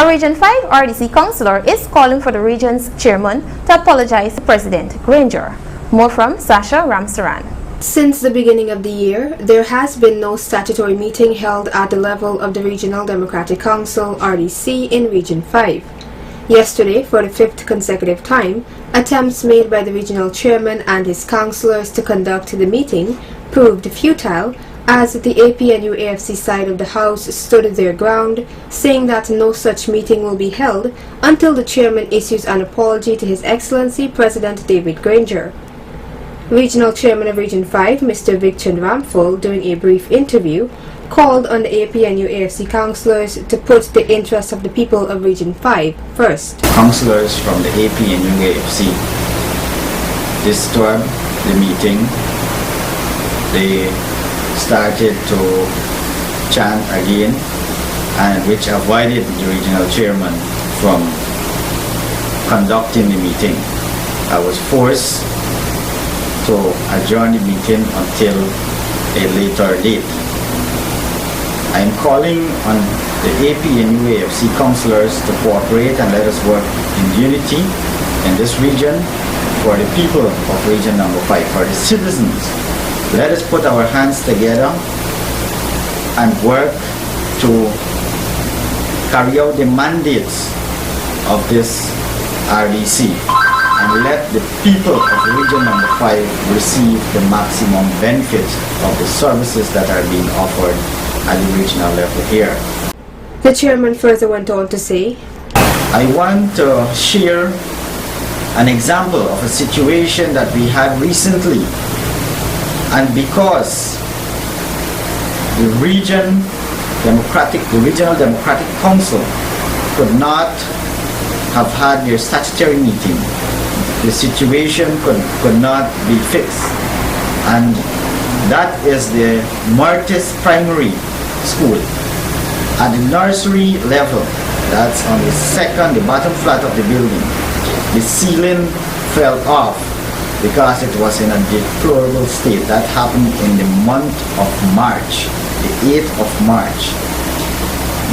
A Region 5 RDC councillor is calling for the region's chairman to apologize to President Granger. More from Sasha Ramsaran. Since the beginning of the year, there has been no statutory meeting held at the level of the Regional Democratic Council RDC in Region 5. Yesterday, for the 5th consecutive time, attempts made by the regional chairman and his councillors to conduct the meeting proved futile, as the APNU-AFC side of the House stood their ground, saying that no such meeting will be held until the chairman issues an apology to His Excellency President David Granger. Regional Chairman of Region 5, Mr. Victor Ramphul, during a brief interview, called on the APNU-AFC councillors to put the interests of the people of Region 5 first. Councillors from the APNU-AFC disturbed the meeting. They started to chant again, and which avoided the regional chairman from conducting the meeting. I was forced to adjourn the meeting until a later date. I am calling on the APNU-AFC councillors to cooperate and let us work in unity in this region for the people of region number 5, for the citizens. Let us put our hands together and work to carry out the mandates of this RDC and let the people of region number 5 receive the maximum benefit of the services that are being offered at the regional level here. The chairman further went on to say, I want to share an example of a situation that we had recently. And because the Regional Democratic Council could not have had their statutory meeting, the situation could not be fixed. And that is the Martis Primary School. At the nursery level, that's on the bottom flat of the building, the ceiling fell off because it was in a deplorable state. That happened in the month of March, the 8th of March.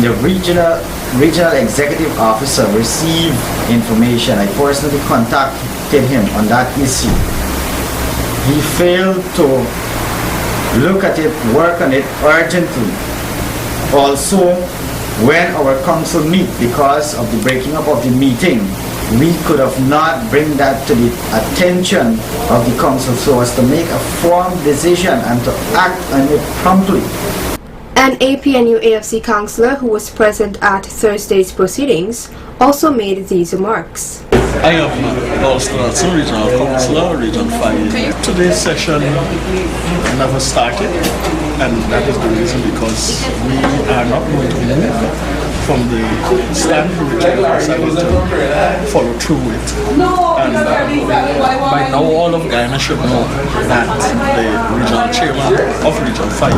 The regional executive officer received information. I personally contacted him on that issue. He failed to look at it, work on it urgently. Also, when our council meet, because of the breaking up of the meeting, we could have not bring that to the attention of the council so as to make a firm decision and to act on it promptly. An APNU-AFC councillor who was present at Thursday's proceedings also made these remarks. I am also regional councillor, Region 5. Today's session never started, and that is the reason because we are not going to move from the stand which we decided to follow through with. And by now all of Guyana should know that the regional chairman of Region 5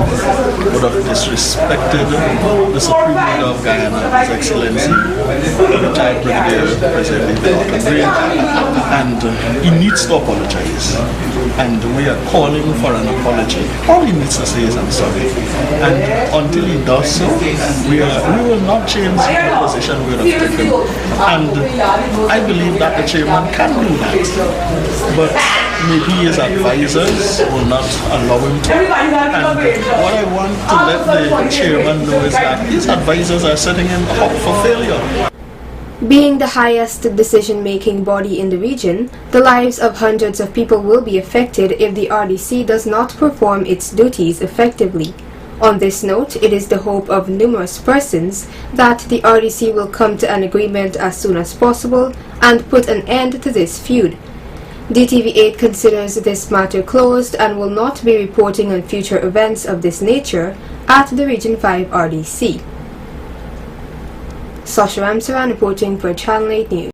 would have disrespected the Supreme Leader of Guyana, His Excellency, retired Brigadier President David Granger, and he needs to apologize. And we are calling for an apology. All he needs to say is I'm sorry. And until he does so, we will not change the position we would have taken. And I believe that the chairman can do that. But maybe his advisors will not allow him to. And what I want to let the chairman know is that his advisors are setting him up for failure. Being the highest decision-making body in the region, the lives of hundreds of people will be affected if the RDC does not perform its duties effectively. On this note, it is the hope of numerous persons that the RDC will come to an agreement as soon as possible and put an end to this feud. DTV8 considers this matter closed and will not be reporting on future events of this nature at the Region 5 RDC. Sasha Ramsaran reporting for Channel 8 News.